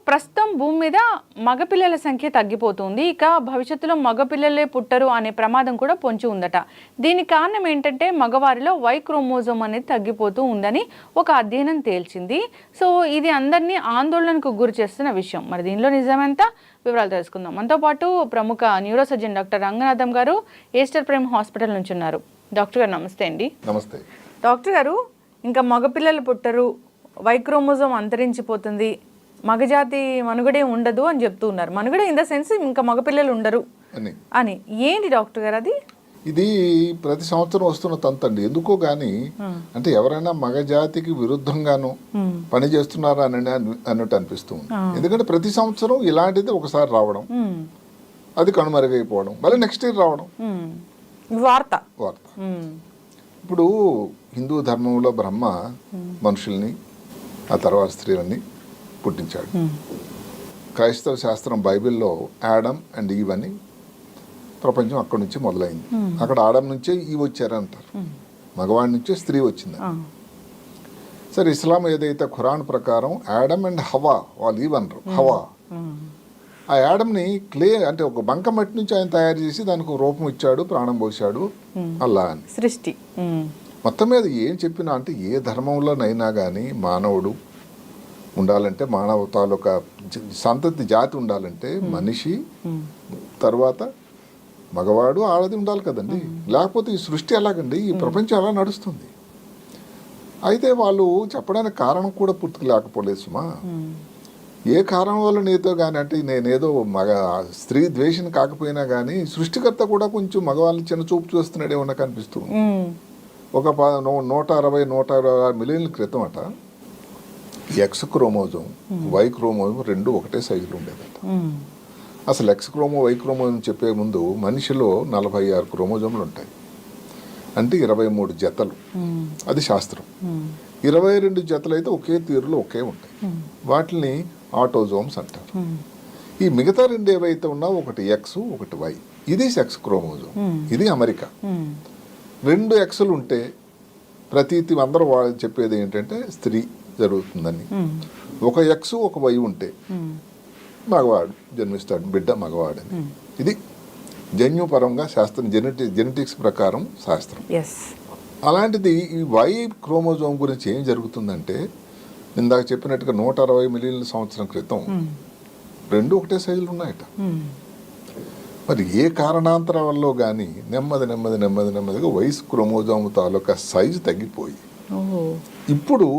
ప్రస్తుతం భూమి మీద మగపిల్లల సంఖ్య తగ్గిపోతుంది. ఇక భవిష్యత్తులో మగపిల్లలే పుట్టరు అనే ప్రమాదం కూడా పొంచి ఉందట. దీనికి కారణం ఏంటంటే మగవారిలో వై క్రోమోజోమ్ అనేది తగ్గిపోతూ ఉందని ఒక అధ్యయనం తేల్చింది. సో ఇది అందరినీ ఆందోళనకు గురి చేస్తున్న విషయం. మరి దీనిలో నిజమెంత వివరాలు తెలుసుకుందాం. మనతో పాటు ప్రముఖ న్యూరో సర్జన్ డాక్టర్ రంగనాథం గారు ఈస్టర్ ప్రైమ్ హాస్పిటల్ నుంచి ఉన్నారు. డాక్టర్ గారు నమస్తే అండి. నమస్తే డాక్టర్ గారు, ఇంకా మగపిల్లలు పుట్టరు, వై క్రోమోజోమ్ అంతరించిపోతుంది, మగజాతి మనుగడే ఉండదు అని చెప్తూ ఉన్నారు. మనుగడ ఇన్ ద సెన్స్ ఇంకా మగపిల్లలు ఉండరు అని. ఏంటి డాక్టర్ గారు అది? ఇది ప్రతి సంవత్సరం వస్తున్న తంతండి. ఎందుకో గాని అంటే ఎవరైనా మగజాతికి విరుద్ధంగాను పని చేస్తున్నారా అన్నట్టు అనిపిస్తుంది. ఎందుకంటే ప్రతి సంవత్సరం ఇలాంటిది ఒకసారి రావడం, అది కనుమరుగైపోవడం, మళ్ళీ నెక్స్ట్ ఇయర్ రావడం వార్త. ఇప్పుడు హిందూ ధర్మంలో బ్రహ్మ మనుషుల్ని, ఆ తర్వాత స్త్రీలని పుట్టించాడు. క్రైస్తవ శాస్త్రం బైబిల్లో యాడమ్ అండ్ ఈవ్ అని ప్రపంచం అక్కడి నుంచి మొదలైంది. అక్కడ ఆడమ్ నుంచే ఈవ్ వచ్చారంటారు, మగవాడి నుంచే స్త్రీ వచ్చింది. సరే, ఇస్లాం ఏదైతే ఖురాన్ ప్రకారం యాడమ్ అండ్ హవా, వాళ్ళు ఈవ్ అనరు, హవా. ఆ యాడమ్ని క్లే అంటే ఒక బంక మట్టి నుంచి ఆయన తయారు చేసి దానికి ఒక రూపం ఇచ్చాడు, ప్రాణం పోసాడు అల్లా అని. సృష్టి మొత్తం మీద ఏం చెప్పినా అంటే ఏ ధర్మంలోనైనా కానీ మానవుడు ఉండాలంటే, మానవ తాలూక సంతతి జాతి ఉండాలంటే మనిషి తర్వాత మగవాడు ఆడది ఉండాలి కదండి. లేకపోతే ఈ సృష్టి ఎలాగండి, ఈ ప్రపంచం ఎలా నడుస్తుంది? అయితే వాళ్ళు చెప్పడానికి కారణం కూడా పూర్తిగా లేకపోలేదు సుమా. ఏ కారణం వల్ల నీతో కానీ అంటే నేనేదో స్త్రీ ద్వేషం కాకపోయినా కానీ సృష్టికర్త కూడా కొంచెం మగవాళ్ళని చిన్న చూపు చూస్తున్నాడే ఉన్న కనిపిస్తుంది. ఒక 160-160 మిలియన్ల క్రితం అట ఎక్స్ క్రోమోజోమ్, వై క్రోమోజోమ్ రెండు ఒకటే సైజులో ఉండేదట. అసలు ఎక్స్ క్రోమో, వై క్రోమోజోమ్ చెప్పే ముందు మనిషిలో 46 క్రోమోజోమ్లు ఉంటాయి, అంటే 23 జతలు. అది శాస్త్రం. 22 జతలు అయితే ఒకే తీరులో ఒకే ఉంటాయి, వాటిని ఆటోజోమ్స్ అంటారు. ఈ మిగతా రెండు ఏవైతే ఉన్నా, ఒకటి ఎక్స్ ఒకటి వై, ఇది సెక్స్ క్రోమోజోమ్, ఇది అమెరికా. 2 ఎక్స్లు ఉంటే ప్రతీతి అందరూ వాళ్ళు చెప్పేది ఏంటంటే స్త్రీ జరుగుతుందని. ఒక ఎక్స్ ఒక వై ఉంటే మగవాడు జన్మిస్తాడు, బిడ్డ మగవాడని. ఇది జన్యుపరంగా శాస్త్రం, జెనెటిక్స్ ప్రకారం శాస్త్రం. అలాంటిది ఈ వై క్రోమోజోమ్ గురించి ఏం జరుగుతుందంటే, ఇందాక చెప్పినట్టుగా 160 మిలియన్ల సంవత్సరం క్రితం రెండు ఒకటే సైజులు ఉన్నాయట. మరి ఏ కారణాంతరం వల్ల కానీ నెమ్మదిగా వయసు క్రోమోజోమ్ తాలూకా సైజు తగ్గిపోయి ఇప్పుడు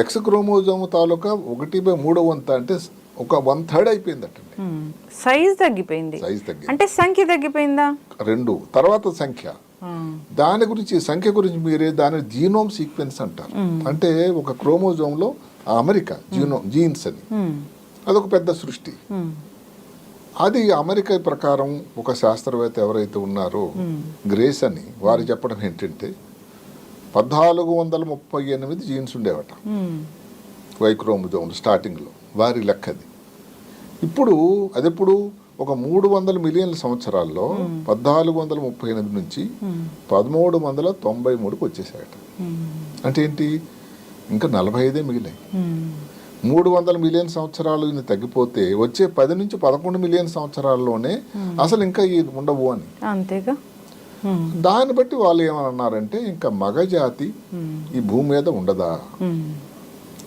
ఎక్స్ క్రోమోజోమ్ తాలూకా 1/3 అంటే ఒక 1/3 అయిపోయిందట. సైజ్ తగ్గిపోయింది అంటే సంఖ్య తగ్గిపోయిందా? 2 తర్వాత సంఖ్య. దాని గురించి, సంఖ్య గురించి మీరే దాని జీనోమ్ సీక్వెన్స్ అంటారు. అంటే ఒక క్రోమోజోమ్ లో అమెరికా జీన్స్ అని, అదొక పెద్ద సృష్టి. అది అమెరికా ప్రకారం ఒక శాస్త్రవేత్త ఎవరైతే ఉన్నారో గ్రేస్ అని, వారు చెప్పడం ఏంటంటే 1438 జీన్స్ ఉండేవట వై క్రోమోజోమ్ స్టార్టింగ్లో, వారి లెక్కది. ఇప్పుడు అదెప్పుడు ఒక 300 మిలియన్ల సంవత్సరాల్లో 1438 నుంచి 1393కు వచ్చేసాయట. అంటే ఏంటి, ఇంకా 45 మిగిలాయి. 300 మిలియన్ సంవత్సరాలు తగ్గిపోతే వచ్చే 10 నుంచి 11 మిలియన్ సంవత్సరాల్లోనే అసలు ఇంకా ఉండవు అని. అంతేగా. దాన్ని బట్టి వాళ్ళు ఏమన్నారంటే ఇంకా మగజాతి ఈ భూమి మీద ఉండదా.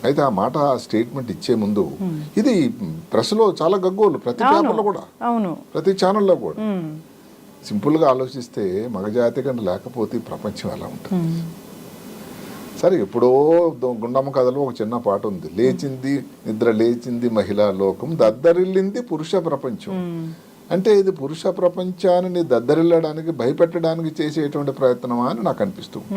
అయితే ఆ మాట, స్టేట్మెంట్ ఇచ్చే ముందు ఇది ప్రెస్లో చాలా గగ్గోలు, ప్రతి పేపర్లో కూడా, ప్రతి ఛానల్లో కూడా. సింపుల్గా ఆలోచిస్తే మగజాతి కంటే లేకపోతే ప్రపంచం ఎలా ఉంటుంది? సరే, ఎప్పుడో గుండమ్మ కథలో ఒక చిన్న పాట ఉంది, లేచింది నిద్ర లేచింది మహిళా లోకం, దద్దరిల్లింది పురుష ప్రపంచం. అంటే ఇది పురుష ప్రపంచాన్ని దద్దరిల్లడానికి, భయపెట్టడానికి చేసేటువంటి ప్రయత్నమా అని నాకు అనిపిస్తుంది.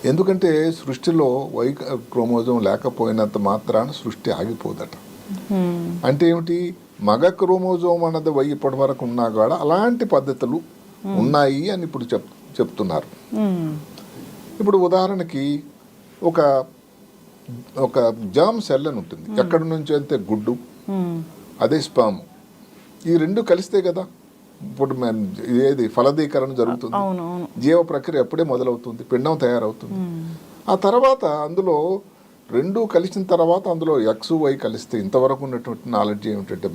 ఎందుకంటే సృష్టిలో వై క్రోమోజోమ్ లేకపోయినంత మాత్రాన సృష్టి ఆగిపోదట. అంటే ఏమిటి, మగ క్రోమోజోమ్ అన్నది వై ఇప్పటి వరకు ఉన్నా కూడా అలాంటి పద్ధతులు ఉన్నాయి అని ఇప్పుడు చెప్తున్నారు. ఇప్పుడు ఉదాహరణకి ఒక జర్మ్ సెల్ అని ఉంటుంది, ఎక్కడి నుంచి అయితే గుడ్డు, అదే స్పర్మ్, ఈ రెండు కలిస్తే కదా ఇప్పుడు ఏది ఫలదీకరణ జరుగుతుంది, జీవ ప్రక్రియ ఎప్పుడే మొదలవుతుంది, పిండం తయారవుతుంది. ఆ తర్వాత అందులో రెండు కలిసిన తర్వాత అందులో ఎక్స్ వై కలిస్తే ఇంతవరకు ఉన్నటువంటి నాలెడ్జ్ ఏమిటంటే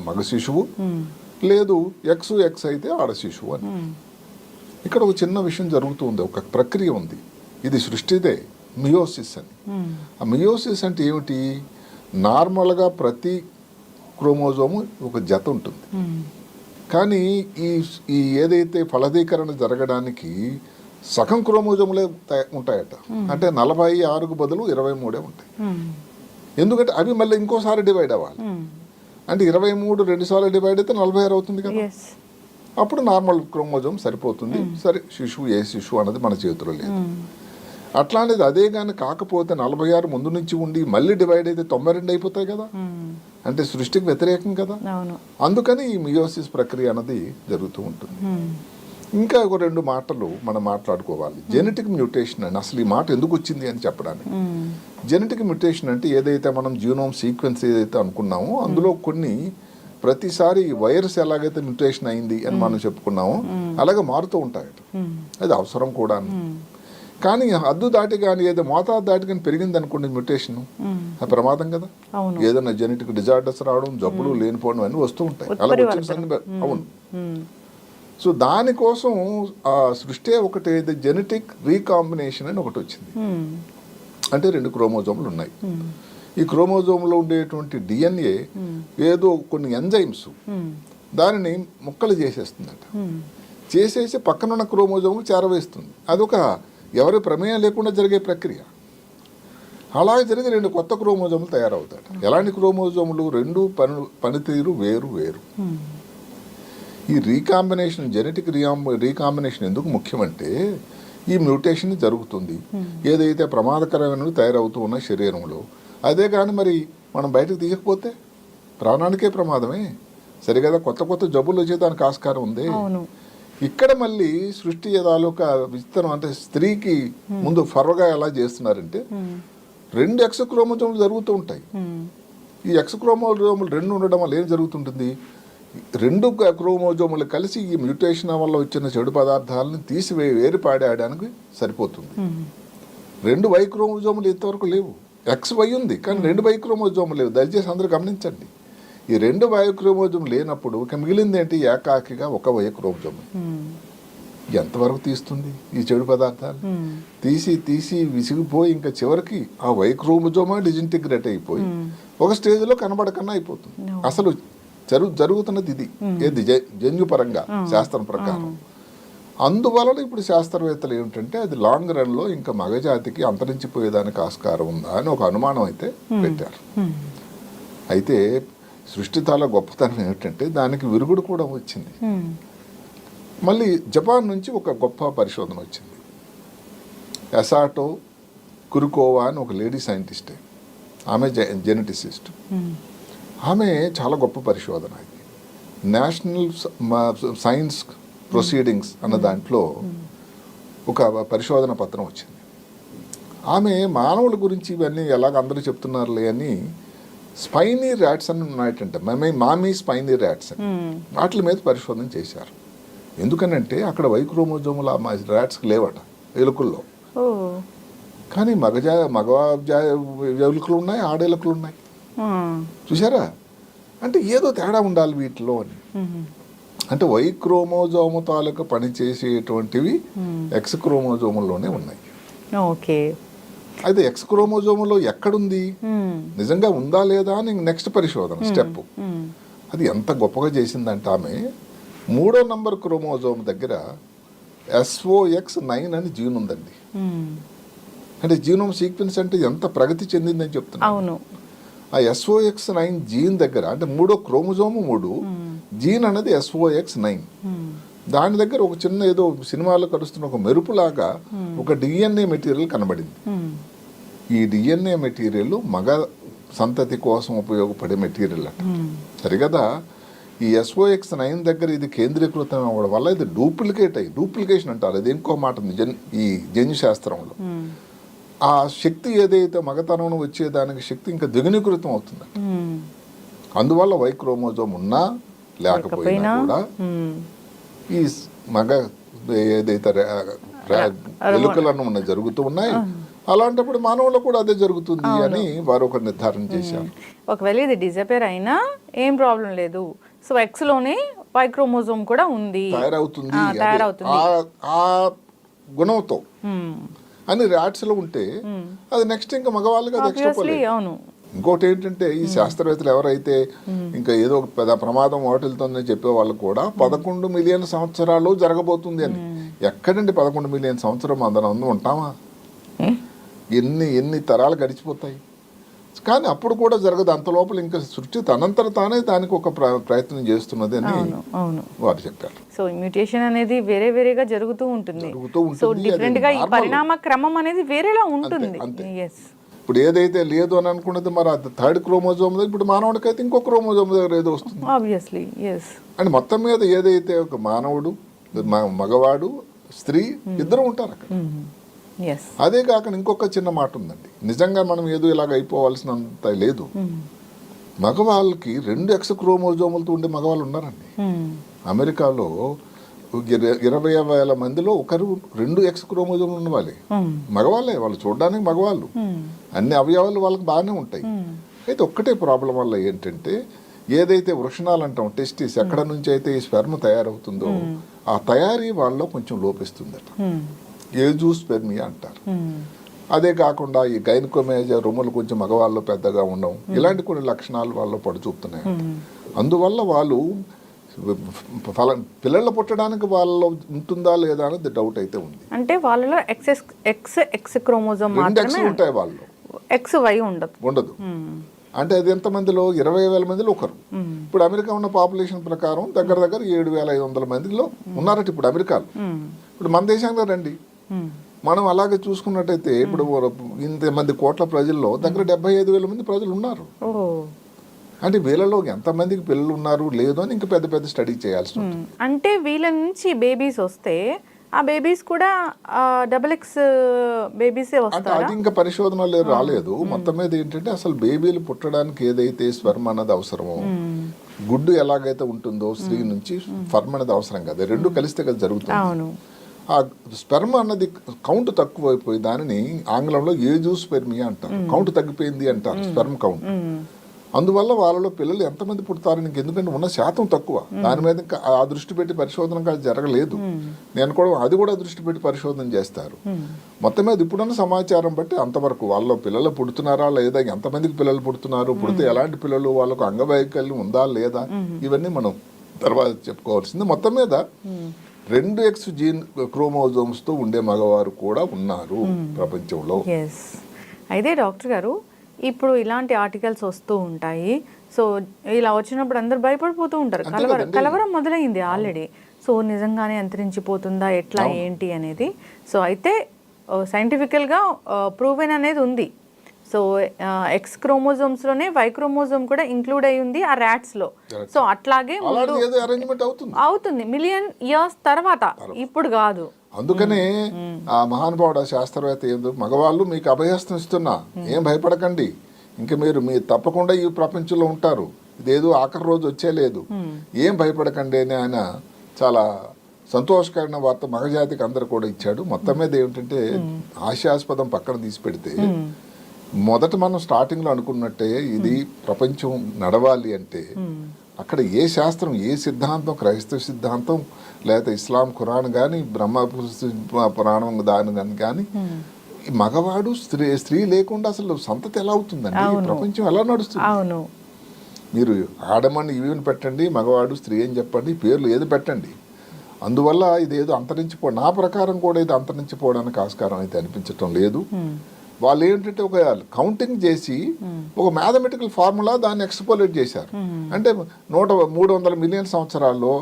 మగ శిశువు, లేదు ఎక్స్ అయితే ఆడ శిశువు అని. ఇక్కడ ఒక చిన్న విషయం జరుగుతుంది, ఒక ప్రక్రియ ఉంది, ఇది సృష్టిదే, మియోసిస్ అని. ఆ మియోసిస్ అంటే ఏమిటి? నార్మల్గా ప్రతి క్రోమోజోము ఒక జత ఉంటుంది, కానీ ఈ ఏదైతే ఫలదీకరణ జరగడానికి సగం క్రోమోజోములే ఉంటాయట. అంటే 46కు బదులు 23 ఉంటాయి. ఎందుకంటే అవి మళ్ళీ ఇంకోసారి డివైడ్ అవ్వాలి. అంటే 23 2 సార్లు డివైడ్ అయితే 46 అవుతుంది కదా. అప్పుడు నార్మల్ క్రోమోజోమ్ సరిపోతుంది. సరే, శిశువు ఏ శిశువు అన్నది మన చేతిలో లేదు. అట్లాంటిది అదే కానీ కాకపోతే 46 ముందు నుంచి ఉండి మళ్ళీ డివైడ్ అయితే 92 అయిపోతాయి కదా. అంటే సృష్టికి వ్యతిరేకం కదా. అందుకని ఈ మియోసిస్ ప్రక్రియ అన్నది జరుగుతూ ఉంటుంది. ఇంకా ఒక 2 మాటలు మనం మాట్లాడుకోవాలి. జెనెటిక్ మ్యూటేషన్ అని అసలు ఈ మాట ఎందుకు వచ్చింది అని చెప్పడానికి. జెనెటిక్ మ్యూటేషన్ అంటే ఏదైతే మనం జీనోమ్ సీక్వెన్స్ ఏదైతే అనుకున్నామో అందులో కొన్ని ప్రతిసారి వైరస్ ఎలాగైతే మ్యూటేషన్ అయింది అని మనం చెప్పుకున్నామో అలాగే మారుతూ ఉంటాయట. అది అవసరం కూడా. కానీ హద్దు దాటి కానీ ఏదో మోతాదు దాటి కానీ పెరిగింది అనుకోండి మ్యూటేషన్, అది ప్రమాదం కదా. ఏదైనా జెనెటిక్ డిజార్డర్స్ రావడం, జబ్బులు లేనిపోవడం అన్నీ వస్తూ ఉంటాయి. అలా వచ్చిన అవును. సో దానికోసం ఆ సృష్టి ఒకటి జెనెటిక్ రీకాంబినేషన్ అని ఒకటి వచ్చింది. అంటే 2 క్రోమోజోములు ఉన్నాయి. ఈ క్రోమోజోమ్లో ఉండేటువంటి డిఎన్ఏ ఏదో కొన్ని ఎంజైమ్స్ దానిని ముక్కలు చేసేస్తుందట. చేసేసి పక్కనున్న క్రోమోజోములు చేరవేస్తుంది. అదొక ఎవరి ప్రమేయం లేకుండా జరిగే ప్రక్రియ. అలాగే జరిగి 2 కొత్త క్రోమోజోములు తయారవుతాయి. ఎలాంటి క్రోమోజోములు? 2 పనితీరు వేరు వేరు. ఈ రీకాంబినేషన్, జెనెటిక్ రీకాంబినేషన్ ఎందుకు ముఖ్యమంటే ఈ మ్యూటేషన్ జరుగుతుంది. ఏదైతే ప్రమాదకరమైనవి తయారవుతూ ఉన్న శరీరంలో, అదే కానీ మరి మనం బయటకు తీయకపోతే ప్రాణానికే ప్రమాదమే. సరిగదా, కొత్త కొత్త జబ్బులు వచ్చేదానికి ఆస్కారం ఉంది. ఇక్కడ మళ్ళీ సృష్టి తాలూకా విస్తరం అంటే స్త్రీకి ముందు ఫర్వగా ఎలా చేస్తున్నారంటే 2 ఎక్స్ క్రోమోజోములు జరుగుతూ ఉంటాయి. ఈ ఎక్స్ క్రోమోజోములు 2 ఉండడం వల్ల ఏం జరుగుతుంటుంది? 2 క్రోమోజోములు కలిసి ఈ మ్యూటేషన్ వల్ల వచ్చిన చెడు పదార్థాలను వేరుపాడేయడానికి సరిపోతుంది. 2 వై క్రోమోజోములు ఇంతవరకు లేవు. ఎక్స్ వై ఉంది కానీ 2 వై క్రోమోజోములు లేవు. దయచేసి అందరూ గమనించండి. ఈ 2 వై క్రోమోజోమ్ లేనప్పుడు ఇక మిగిలింది ఏంటి? ఏకాకిగా 1 వై క్రోమోజోమ్. ఎంతవరకు తీస్తుంది ఈ చెడు పదార్థాలు? తీసి విసిగిపోయి ఇంకా చివరికి ఆ వై క్రోమోజోమా డిజింటిగ్రేట్ అయిపోయి ఒక స్టేజ్లో కనబడకన్నా అయిపోతుంది. అసలు జరుగుతున్నది ఇది, ఏది జన్యుపరంగా శాస్త్రం ప్రకారం. అందువలన ఇప్పుడు శాస్త్రవేత్తలు ఏమిటంటే అది లాంగ్ రన్లో ఇంకా మగజాతికి అంతరించిపోయేదానికి ఆస్కారం ఉందా అని ఒక అనుమానం అయితే పెట్టారు. అయితే సృష్టితాల గొప్పతనం ఏమిటంటే దానికి విరుగుడు కూడా వచ్చింది. మళ్ళీ జపాన్ నుంచి ఒక గొప్ప పరిశోధన వచ్చింది. ఎసాటో కురుకోవా అని ఒక లేడీ సైంటిస్టే, ఆమె జెనెటిసిస్ట్. ఆమె చాలా గొప్ప పరిశోధన. ఇది నేషనల్ సైన్స్ ప్రొసీడింగ్స్ అన్న దాంట్లో ఒక పరిశోధన పత్రం వచ్చింది. ఆమె మానవుల గురించి ఇవన్నీ ఎలాగ అందరూ చెప్తున్నారులే అని స్పైనీ ర్యాట్స్ అని ఉన్నాయటంటే మామీ స్పైనీ ర్యాట్స్ అని వాటి మీద పరిశోధన చేశారు. ఎందుకనంటే అక్కడ వై క్రోమోజోములు ఆ ర్యాట్స్కి లేవట ఎలుకల్లో. కానీ మగ ఎలుకలు ఉన్నాయి, ఆడ ఎలుకలు ఉన్నాయి. చూసారా? అంటే ఏదో తేడా ఉండాలి వీటిలో అని. అంటే వై క్రోమోజోము తాలూకు పనిచేసేటువంటివి ఎక్స్ క్రోమోజోముల్లోనే ఉన్నాయి. ఓకే. అయితే ఎక్స్ క్రోమోజోములో ఎక్కడుంది, నిజంగా ఉందా లేదా అని నెక్స్ట్ పరిశోధన స్టెప్. అది ఎంత గొప్పగా చేసిందంటే ఆమె 3వ నంబర్ క్రోమోజోమ్ దగ్గర SOX9 అని జీన్ ఉందండి. అంటే జీనోమ్ సీక్వెన్స్ అంటే ఎంత ప్రగతి చెందిందని చెప్తున్నాను. ఆ SOX9 జీన్ దగ్గర అంటే 3వ క్రోమోజోము 3 జీన్ అనేది SOX9. దాని దగ్గర ఒక చిన్న ఏదో సినిమాలో కలుస్తున్న ఒక మెరుపులాగా ఒక DNA మెటీరియల్ కనబడింది. ఈ DNA మెటీరియల్ మగ సంతతి కోసం ఉపయోగపడే మెటీరియల్ అట. సరిగదా? ఈ SOX9 దగ్గర ఇది కేంద్రీకృతం అవ్వడం వల్ల ఇది డూప్లికేషన్ అంటారు. అది ఇంకో మాట ఉంది ఈ జన్యు శాస్త్రంలో. ఆ శక్తి ఏదైతే మగతనం వచ్చేదానికి శక్తి ఇంకా ద్విగుణీకృతం అవుతుంది. అందువల్ల వై క్రోమోజోమ్ ఉన్నా లేకపోయినా కూడా ఈ మగ ఏదైతే ఎలుకలను జరుగుతూ ఉన్నాయి అలాంటప్పుడు మానవుల్లో కూడా అదే జరుగుతుంది అని వారు ఒక నిర్ధారణ చేశారు. ఒకవేళ ఇది డిజపేర్ అయినా ఏం ప్రాబ్లం లేదు, సో ఎక్స్లోనే వై క్రోమోజోమ్ కూడా ఉంది, తయారవుతుంది తయారవుతుంది ఆ గుణంతో అని ర్యాట్స్ లో ఉంటే అది నెక్స్ట్ ఇంకా మగవాళ్ళకి అది ఎక్స్ట్రా. అవును. ఇంకోటి ఏంటంటే ఈ శాస్త్రవేత్తలు ఎవరైతే ఇంకా ఏదో ఒక పెద్ద ప్రమాదం వాటిల్తుందని చెప్పే వాళ్ళు కూడా 11 మిలియన్ సంవత్సరాలు జరగబోతుంది అని. ఎక్కడండి 11 మిలియన్ సంవత్సరం అందరం ఉంటామా? ఎన్ని తరాలు గడిచిపోతాయి. కానీ అప్పుడు కూడా జరగదు. అంత లోపల ఇంకా సృష్టి తనంతర తానే దానికి ఒక ప్రయత్నం చేస్తున్నది అని వారు చెప్పారు. సో మ్యూటేషన్ అనేది వేరే వేరేగా జరుగుతూ ఉంటుంది. సో డిఫరెంట్ గా ఈ పరిణామ క్రమం అనేది వేరేలా ఉంటుంది. ఇప్పుడు ఏదైతే లేదు అని అనుకున్నది మరి అది థర్డ్ క్రోమోజోమ్ ఇప్పుడు మానవుడికి అయితే ఇంకో క్రోమోజోమ్ దగ్గర ఏదో వస్తుంది ఆబ్వియస్లీ. అండ్ మొత్తం మీద ఏదైతే ఒక మానవుడు, మగవాడు, స్త్రీ ఇద్దరు ఉంటారు అక్కడ. అదే కాకుండా ఇంకొక చిన్న మాట ఉందండి. నిజంగా మనం ఏదో ఇలాగ అయిపోవాల్సినంత లేదు. మగవాళ్ళకి 2 X క్రోమోజోములతో ఉండే మగవాళ్ళు ఉన్నారండి. అమెరికాలో 20,000 మందిలో ఒకరు 2 X క్రోమోజోములు ఉన్నవాళ్ళే, మగవాళ్ళే. వాళ్ళు చూడడానికి మగవాళ్ళు, అన్ని అవయవాలు వాళ్ళకి బాగానే ఉంటాయి. అయితే ఒక్కటే ప్రాబ్లం వల్ల ఏంటంటే ఏదైతే వృషణాలు అంటాం, టెస్టిస్, ఎక్కడ నుంచి అయితే ఈ స్పెర్మ్ తయారవుతుందో ఆ తయారీ వాళ్ళలో కొంచెం లోపిస్తుందట. ఏజూస్పెర్మియా అంటారు. అదే కాకుండా ఈ గైనకోమేజా రొమ్ములు కొంచెం మగవాళ్ళు పెద్దగా ఉండవు, ఇలాంటి కొన్ని లక్షణాలు వాళ్ళు పడుచూపుతున్నాయి. అందువల్ల వాళ్ళు పిల్లలు పుట్టడానికి వాళ్ళలో ఉంటుందా లేదా అనేది డౌట్ అయితే ఉంది. అంటే వాళ్ళలో ఎక్స్ క్రోమోజోమ్ మాత్రమే ఉంటాయి, వాళ్ళు XY ఉండదు. అంటే అది ఎంతమందిలో 20,000 మందిలో ఒకరు. ఇప్పుడు అమెరికా ఉన్న పాపులేషన్ ప్రకారం దగ్గర 7,500 మందిలో ఉన్నారట ఇప్పుడు అమెరికాలో. ఇప్పుడు మన దేశంలో రండి, మనం అలాగే చూసుకున్నట్టయితే ఇప్పుడు ఇంతమంది కోట్ల ప్రజల్లో దగ్గర 75,000 మంది ప్రజలు ఉన్నారు. అంటే వీళ్ళలో ఎంతమందికి పిల్లలు ఉన్నారు లేదు అని ఇంకా పెద్ద పెద్ద స్టడీ చేయాల్సి ఉంటుంది. అంటే వీళ్ళ నుంచి బేబీస్ వస్తే ఆ బేబీస్ కూడా XX బేబీసే వస్తారా? అది ఇంకా పరిశోధనలు రాలేదు. మొత్తం మీద ఏంటంటే అసలు బేబీలు పుట్టడానికి ఏదైతే స్పెర్మ్ అన్నది అవసరమో, గుడ్డు ఎలాగైతే ఉంటుందో స్త్రీ నుంచి స్పెర్మ్ అనేది అవసరం కదా, రెండు కలిస్తే కదా జరుగుతుంది. ఆ స్పెర్మ్ అన్నది కౌంట్ తక్కువైపోయి దానిని ఆంగ్లంలో ఏజూస్పెర్మియా అంటారు. కౌంట్ తగ్గిపోయింది అంటారు, స్పెర్మ్ కౌంట్. అందువల్ల వాళ్ళలో పిల్లలు ఎంతమంది పుడతారు ఎందుకంటే ఉన్న శాతం తక్కువ. దాని మీద ఆ దృష్టి పెట్టి పరిశోధన జరగలేదు. నేను కూడా అది కూడా దృష్టి పెట్టి పరిశోధన చేస్తారు. మొత్తం మీద ఇప్పుడున్న సమాచారం బట్టి అంతవరకు వాళ్ళలో పిల్లలు పుడుతున్నారా లేదా, ఎంతమందికి పిల్లలు పుడుతున్నారు, పుడితే ఎలాంటి పిల్లలు, వాళ్ళకు అంగవైకల్యం ఉందా లేదా, ఇవన్నీ మనం తర్వాత చెప్పుకోవాల్సింది. మొత్తం మీద 2 X జీన్ క్రోమోజోమ్స్ తో ఉండే మగవారు కూడా ఉన్నారు ప్రపంచంలో. అయితే డాక్టర్ గారు, ఇప్పుడు ఇలాంటి ఆర్టికల్స్ వస్తూ ఉంటాయి. సో ఇలా వచ్చినప్పుడు అందరు భయపడిపోతూ ఉంటారు, కలవరం మొదలైంది ఆల్రెడీ. సో నిజంగానే అంతరించిపోతుందా ఎట్లా ఏంటి అనేది. సో అయితే సైంటిఫికల్గా ప్రూవెన్ అనేది ఉంది. సో X క్రోమోజోమ్స్లోనే Y క్రోమోజోమ్ కూడా ఇంక్లూడ్ అయి ఉంది ఆ ర్యాట్స్లో. సో అట్లాగే అవుతుంది మిలియన్ ఇయర్స్ తర్వాత, ఇప్పుడు కాదు. అందుకనే ఆ మహానుభావుడు శాస్త్రవేత్త ఏందో, మగవాళ్ళు మీకు అభయస్తం ఇస్తున్నా, ఏం భయపడకండి, ఇంకా మీరు తప్పకుండా ఈ ప్రపంచంలో ఉంటారు, ఇదేదో ఆఖరి రోజు వచ్చేలేదు, ఏం భయపడకండి అని ఆయన చాలా సంతోషకరమైన వార్త మగజాతికి అందరు కూడా ఇచ్చాడు. మొత్తం మీద ఏమిటంటే హాస్యాస్పదం పక్కన తీసి పెడితే, మొదట మనం స్టార్టింగ్లో అనుకున్నట్టే ఇది ప్రపంచం నడవాలి అంటే అక్కడ ఏ శాస్త్రం, ఏ సిద్ధాంతం, క్రైస్తవ సిద్ధాంతం లేకపోతే ఇస్లాం ఖురాన్ కానీ, బ్రహ్మ పురాణం దాని కానీ, మగవాడు స్త్రీ లేకుండా అసలు సంతతి ఎలా అవుతుందండి, ప్రపంచం ఎలా నడుస్తుంది? మీరు ఆడమని ఇవి పెట్టండి, మగవాడు స్త్రీ అని చెప్పండి, పేర్లు ఏది పెట్టండి, అందువల్ల ఇదేదో నా ప్రకారం కూడా ఇది అంతరించిపోవడానికి ఆస్కారం అయితే అనిపించటం లేదు. వాళ్ళు ఏంటంటే ఒక కౌంటింగ్ చేసి ఒక మ్యాథమెటికల్ ఫార్ములా దాన్ని ఎక్స్పోలేట్ చేశారు. అంటే 300 మిలియన్ సంవత్సరాల్లో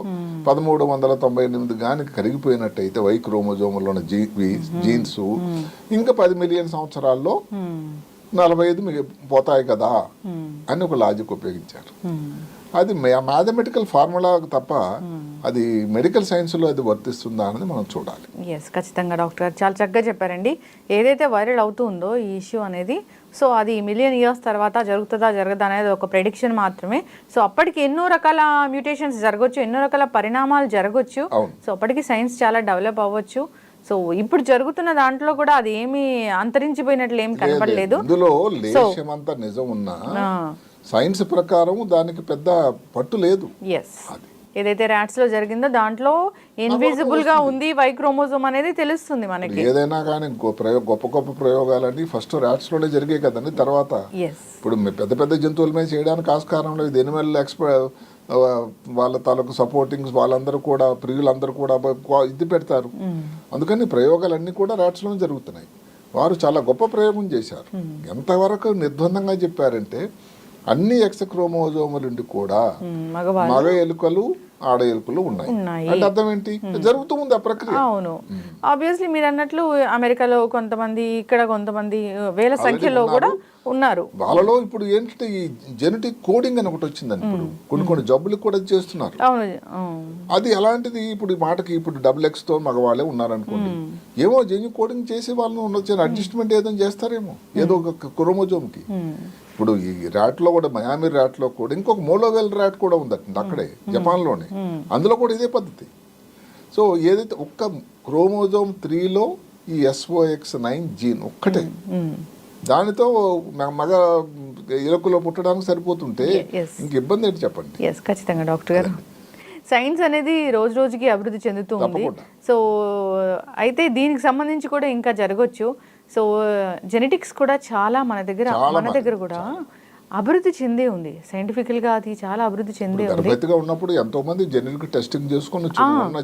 1398 కానీ కరిగిపోయినట్టయితే వై క్రోమోజోములో జీన్స్ ఇంకా 10 మిలియన్ సంవత్సరాల్లో 45 పోతాయి కదా అని ఒక లాజిక్ ఉపయోగించారు. అది మ్యాథమెటికల్ ఫార్ములా తప్ప అది మెడికల్ సైన్స్లో అది వర్తిస్తుందా అనేది మనం చూడాలి. ఖచ్చితంగా డాక్టర్ గారు చాలా చక్కగా చెప్పారండి. ఏదైతే వైరల్ అవుతుందో ఈ ఇష్యూ అనేది, సో అది మిలియన్ ఇయర్స్ తర్వాత జరుగుతుందా జరగదా అనేది ఒక ప్రెడిక్షన్ మాత్రమే. సో అప్పటికి ఎన్నో రకాల మ్యూటేషన్స్ జరగవచ్చు, ఎన్నో రకాల పరిణామాలు జరగవచ్చు. సో అప్పటికి సైన్స్ చాలా డెవలప్ అవ్వచ్చు. సో ఇప్పుడు జరుగుతున్న దాంట్లో కూడా అది ఏమీ అంతరించిపోయినట్లు ఏం కనపడలేదు. ఇందులో లేశమంతా నిజం ఉన్నా సైన్స్ ప్రకారం దానికి పెద్ద పట్టు లేదు. ఎస్, ఏదైతే ర్యాట్స్ లో జరిగిందో దాంట్లో ఇన్విజిబుల్ గా ఉంది వై క్రోమోజోమ్ అనేది తెలుస్తుంది మనకి. ఏదైనా కానీ గొప్ప గొప్ప ప్రయోగాలన్నీ ఫస్ట్ ర్యాట్స్ లోనే జరిగాయి కదండి. తర్వాత ఇప్పుడు పెద్ద పెద్ద జంతువుల మీద చేయడానికి ఆస్కారం లేదు. ఎనిమల్ వాళ్ళ తాలూకు సపోర్టింగ్స్ వాళ్ళందరూ కూడా ప్రియులందరూ కూడా ఇది పెడతారు. అందుకని ప్రయోగాలన్నీ కూడా ర్యాట్స్ లోనే జరుగుతున్నాయి. వారు చాలా గొప్ప ప్రయోగం చేశారు. ఎంతవరకు నిర్బంధంగా చెప్పారంటే అన్ని ఎక్స్ క్రోమోజోములుండి కూడా మగ ఎలుకలు ఆడ ఎలుకలు ఉన్నాయి అంటే అర్థం ఏంటి? జరుగుతూ ఉంది ఆ ప్రక్రియ. అవును, ఆబ్వియస్లీ మీరు అన్నట్లు అమెరికాలో కొంతమంది, ఇక్కడ కొంతమంది వేల సంఖ్యలో కూడా ఉన్నారు. వాళ్ళలో ఇప్పుడు ఏంటంటే ఈ జెనెటిక్ కోడింగ్ అని ఒకటి వచ్చిందని ఇప్పుడు కొన్ని జబ్బులు కూడా చేస్తున్నారు. అది ఎలాంటిది? ఇప్పుడు ఈ మాటకి ఇప్పుడు XX తో మగవాళ్ళే ఉన్నారనుకోండి, ఏమో జెన్యు కోడింగ్ చేసి వాళ్ళని ఉండొచ్చు, అడ్జస్ట్మెంట్ ఏదో చేస్తారేమో ఏదో ఒక క్రోమోజోమ్ కి. ఇప్పుడు ఈ ర్యాట్ లో కూడా మయామి ర్యాట్ లో కూడా ఇంకొక మోలోవెల్ ర్యాట్ కూడా ఉందట అక్కడే జపాన్ లోనే. అందులో కూడా ఇదే పద్ధతి. సో ఏదైతే ఒక్క క్రోమోజోమ్ 3లో ఈ SOX9 జీన్ ఒక్కటే, దానితో మగ ఎలుకలో పుట్టడానికి సరిపోతుంటే ఇంక ఇబ్బంది ఏంటి చెప్పండి? ఖచ్చితంగా డాక్టర్ గారు, సైన్స్ అనేది రోజు రోజుకి అభివృద్ధి చెందుతూ ఉంది. సో అయితే దీనికి సంబంధించి కూడా ఇంకా జరగచ్చు. సో జెనెటిక్స్ కూడా చాలా మన దగ్గర కూడా అభివృద్ధి చెందే ఉంది. సైంటిఫికల్ గా అది చాలా అభివృద్ధి చెందే ఉంది. గర్భవతిగా ఉన్నప్పుడు ఎంతో మంది జెనెటిక్ టెస్టింగ్ చేసుకుని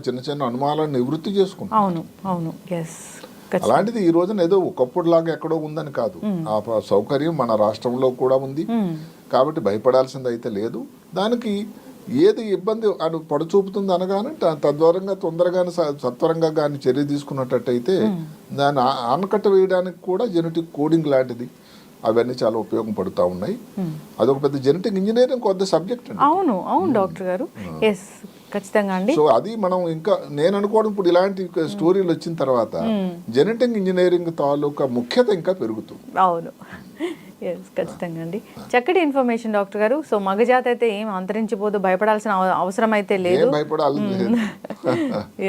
చిన్న చిన్న అనుమానాలను నివృత్తి చేసుకుంటారు. అవును. ఎస్, అలాంటిది ఈ రోజున ఏదో ఒకప్పుడు లాగా ఎక్కడో ఉందని కాదు. ఆ సౌకర్యం మన రాష్ట్రంలో కూడా ఉంది. కాబట్టి భయపడాల్సింది అయితే లేదు. దానికి ఏది ఇబ్బంది అని పడుచూపుతుంది అనగానే తద్వారంగా తొందరగానే సత్వరంగా కానీ చర్య తీసుకున్నట్టయితే దాన్ని ఆనకట్ట వేయడానికి కూడా జెనెటిక్ కోడింగ్ లాంటిది అవన్నీ చాలా ఉపయోగపడుతూ ఉన్నాయి. అదొక పెద్ద జెనెటిక్ ఇంజనీరింగ్ కొద్ది సబ్జెక్ట్. అవును డాక్టర్ గారు, ఎస్ ఖచ్చితంగా అండి. సో అది మనం ఇంకా నేను అనుకోవడం ఇప్పుడు ఇలాంటి స్టోరీలు వచ్చిన తర్వాత జెనెటిక్ ఇంజనీరింగ్ తాలూకా ముఖ్యత ఇంకా పెరుగుతుంది. అవును, ఎస్ ఖచ్చితంగా అండి. చక్కటి ఇన్ఫర్మేషన్ డాక్టర్ గారు. సో మగజాతి అయితే ఏం అంతరించిపోదు, భయపడాల్సిన అవసరం అయితే లేదు.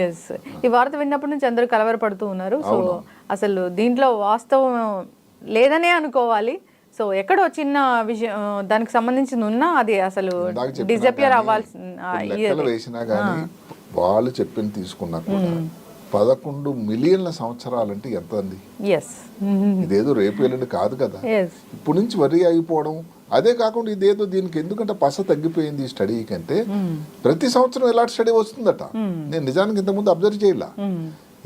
ఎస్, ఈ వార్త విన్నప్పటి నుంచి అందరూ కలవరపడుతూ ఉన్నారు. సో అసలు దీంట్లో వాస్తవం లేదనే అనుకోవాలి. సో ఎక్కడో చిన్న విషయం దానికి సంబంధించింది ఉన్నా అది అసలు డిజపియర్ వేసినా కానీ వాళ్ళు చెప్పింది తీసుకున్నా కూడా 11 మిలియన్ల సంవత్సరాలంటే ఎంత అండి? ఇదేదో రేపు ఎల్లుండి కాదు కదా. ఇప్పుడు నుంచి వరి అయిపోవడం అదే కాకుండా ఇదేదో దీనికి ఎందుకంటే పస తగ్గిపోయింది ఈ స్టడీ కంటే ప్రతి సంవత్సరం ఇలాంటి స్టడీ వస్తుందట. నేను నిజానికి ఇంతకుముందు అబ్జర్వ్ చేయాల.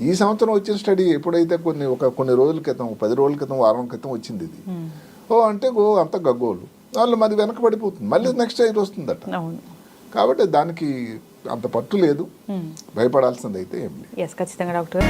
ఈ సంవత్సరం వచ్చిన స్టడీ ఎప్పుడైతే కొన్ని రోజుల క్రితం 10 రోజుల క్రితం వారం క్రితం వచ్చింది ఇది. అంటే అంత గగ్గోలు వాళ్ళు మరి వెనకబడిపోతుంది, మళ్ళీ నెక్స్ట్ ఇయర్ వస్తుందట. కాబట్టి దానికి అంత పట్టు లేదు, భయపడాల్సింది అయితే ఏం లేదు. ఖచ్చితంగా డాక్టర్.